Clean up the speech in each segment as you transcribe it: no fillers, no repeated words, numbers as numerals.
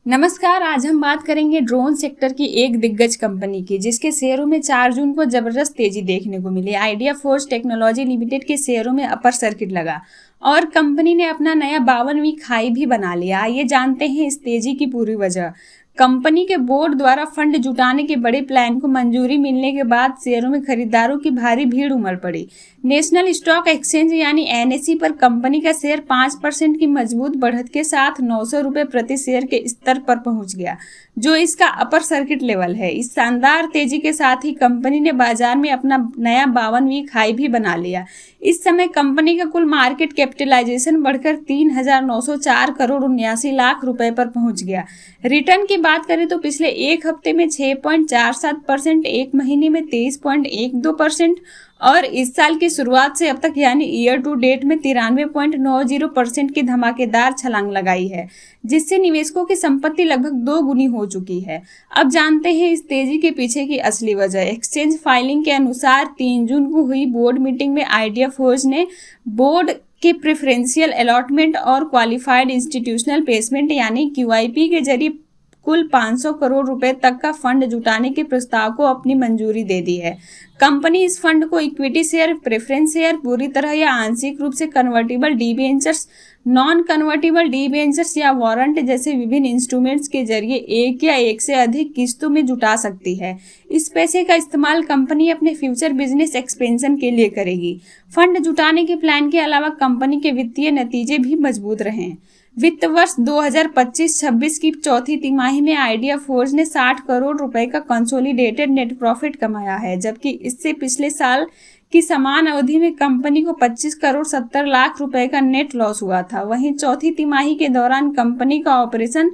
नमस्कार। आज हम बात करेंगे ड्रोन सेक्टर की एक दिग्गज कंपनी की जिसके शेयरों में 4 जून को जबरदस्त तेजी देखने को मिली। आइडिया फोर्स टेक्नोलॉजी लिमिटेड के शेयरों में अपर सर्किट लगा और कंपनी ने अपना नया 52वीं हाई भी बना लिया। आइए जानते हैं इस तेजी की पूरी वजह। कंपनी के बोर्ड द्वारा फंड जुटाने के बड़े प्लान को मंजूरी मिलने के बाद शेयरों में खरीदारों की भारी भीड़ उमड़ पड़ी। नेशनल स्टॉक एक्सचेंज यानी एनएसई पर कंपनी का शेयर 5% की मजबूत बढ़त के साथ 900 रुपये प्रति शेयर के स्तर पर पहुंच गया, जो इसका अपर सर्किट लेवल है। इस शानदार तेजी के साथ ही कंपनी ने बाजार में अपना नया 52वीं हाई भी बना लिया। इस समय कंपनी का कुल मार्केट कैपिटलाइजेशन बढ़कर 3,904 करोड़ 79 लाख रुपए पर पहुंच गया। रिटर्न की बात करें तो पिछले एक हफ्ते में 6.47%, एक महीने में 23.12% और इस साल की शुरुआत से अब तक यानी ईयर टू डेट में 93.90% की धमाकेदार छलांग लगाई है, जिससे निवेशकों की संपत्ति लगभग 2 गुनी हो चुकी है। अब जानते हैं इस तेजी के पीछे की असली वजह। एक्सचेंज फाइलिंग के अनुसार 3 जून को हुई बोर्ड मीटिंग में आइडिया फोर्स ने बोर्ड के प्रेफरेंशियल अलॉटमेंट और क्वालिफाइड इंस्टीट्यूशनल प्लेसमेंट यानी क्यूआईपी के जरिए कुल 500 करोड़ रुपए तक का फंड जुटाने के प्रस्ताव को अपनी मंजूरी दे दी है। कंपनी इस फंड को इक्विटी शेयर, प्रेफरेंस शेयर, पूरी तरह या आंशिक रूप से convertible debentures, non convertible debentures या वारंट जैसे विभिन्न इंस्ट्रूमेंट्स के जरिए एक या एक से अधिक किस्तों में जुटा सकती है। इस पैसे का इस्तेमाल कंपनी अपने फ्यूचर बिजनेस एक्सपेंशन के लिए करेगी। फंड जुटाने के प्लान के अलावा कंपनी के वित्तीय नतीजे भी मजबूत रहे। वित्त वर्ष 2025-26 की चौथी तिमाही में आइडिया फोर्स ने 60 करोड़ रुपए का कंसोलिडेटेड नेट प्रॉफिट कमाया है, जबकि इससे पिछले साल की समान अवधि में कंपनी को 25 करोड़ 70 लाख रुपए का नेट लॉस हुआ था। वहीं चौथी तिमाही के दौरान कंपनी का ऑपरेशन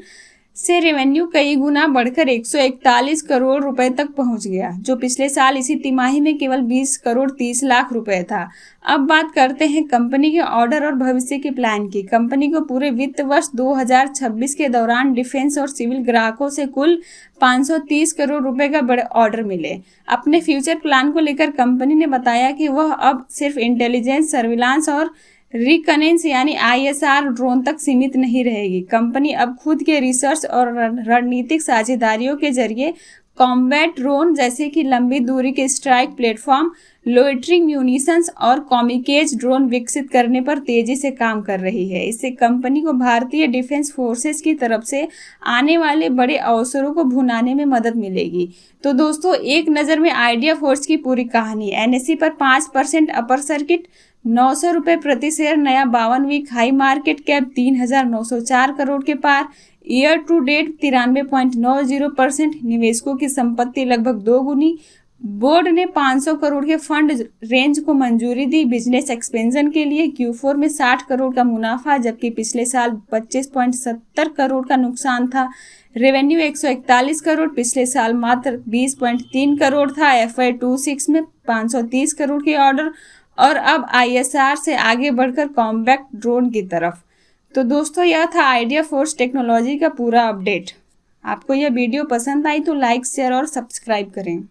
से रेवेन्यू कई गुना बढ़कर 141 करोड़ रुपए तक पहुंच गया, जो पिछले साल इसी तिमाही में केवल 20 करोड़ 30 लाख रुपए था। अब बात करते हैं कंपनी के ऑर्डर और भविष्य के प्लान की। कंपनी को पूरे वित्त वर्ष 2026 के दौरान डिफेंस और सिविल ग्राहकों से कुल 530 करोड़ रुपए का बड़े ऑर्डर मिले। अपने फ्यूचर प्लान को लेकर कंपनी ने बताया कि वह अब सिर्फ इंटेलिजेंस, सर्विलांस और रिकनेंस यानी आईएसआर ड्रोन तक सीमित नहीं रहेगी। कंपनी अब खुद के रिसर्च और रणनीतिक साझेदारियों के जरिए कॉम्बैट ड्रोन जैसे कि लंबी दूरी के स्ट्राइक प्लेटफॉर्म, लोइटरिंग म्यूनिशंस और कॉमिकेज ड्रोन विकसित करने पर तेजी से काम कर रही है। इससे कंपनी को भारतीय डिफेंस फोर्सेस की तरफ से आने वाले बड़े अवसरों को भुनाने में मदद मिलेगी। तो दोस्तों, एक नज़र में आइडिया फोर्स की पूरी कहानी। एनएसई पर 5% अपर सर्किट, 900 रुपये प्रति शेयर, नया 52वीं हाई, मार्केट कैप 3,904 करोड़ के पार, ईयर टू डेट 93.90%, निवेशकों की संपत्ति लगभग 2 गुनी। बोर्ड ने 500 करोड़ के फंड रेंज को मंजूरी दी बिजनेस एक्सपेंशन के लिए। Q4 में 60 करोड़ का मुनाफा, जबकि पिछले साल 25.70 करोड़ का नुकसान था। रेवेन्यू 141 करोड़, पिछले साल मात्र 20.3 करोड़ था। FY26 में 530 करोड़ के ऑर्डर और अब आईएसआर से आगे बढ़कर कॉम्बैट ड्रोन की तरफ। तो दोस्तों, यह था आइडिया फोर्स टेक्नोलॉजी का पूरा अपडेट। आपको यह वीडियो पसंद आई तो लाइक, शेयर और सब्सक्राइब करें।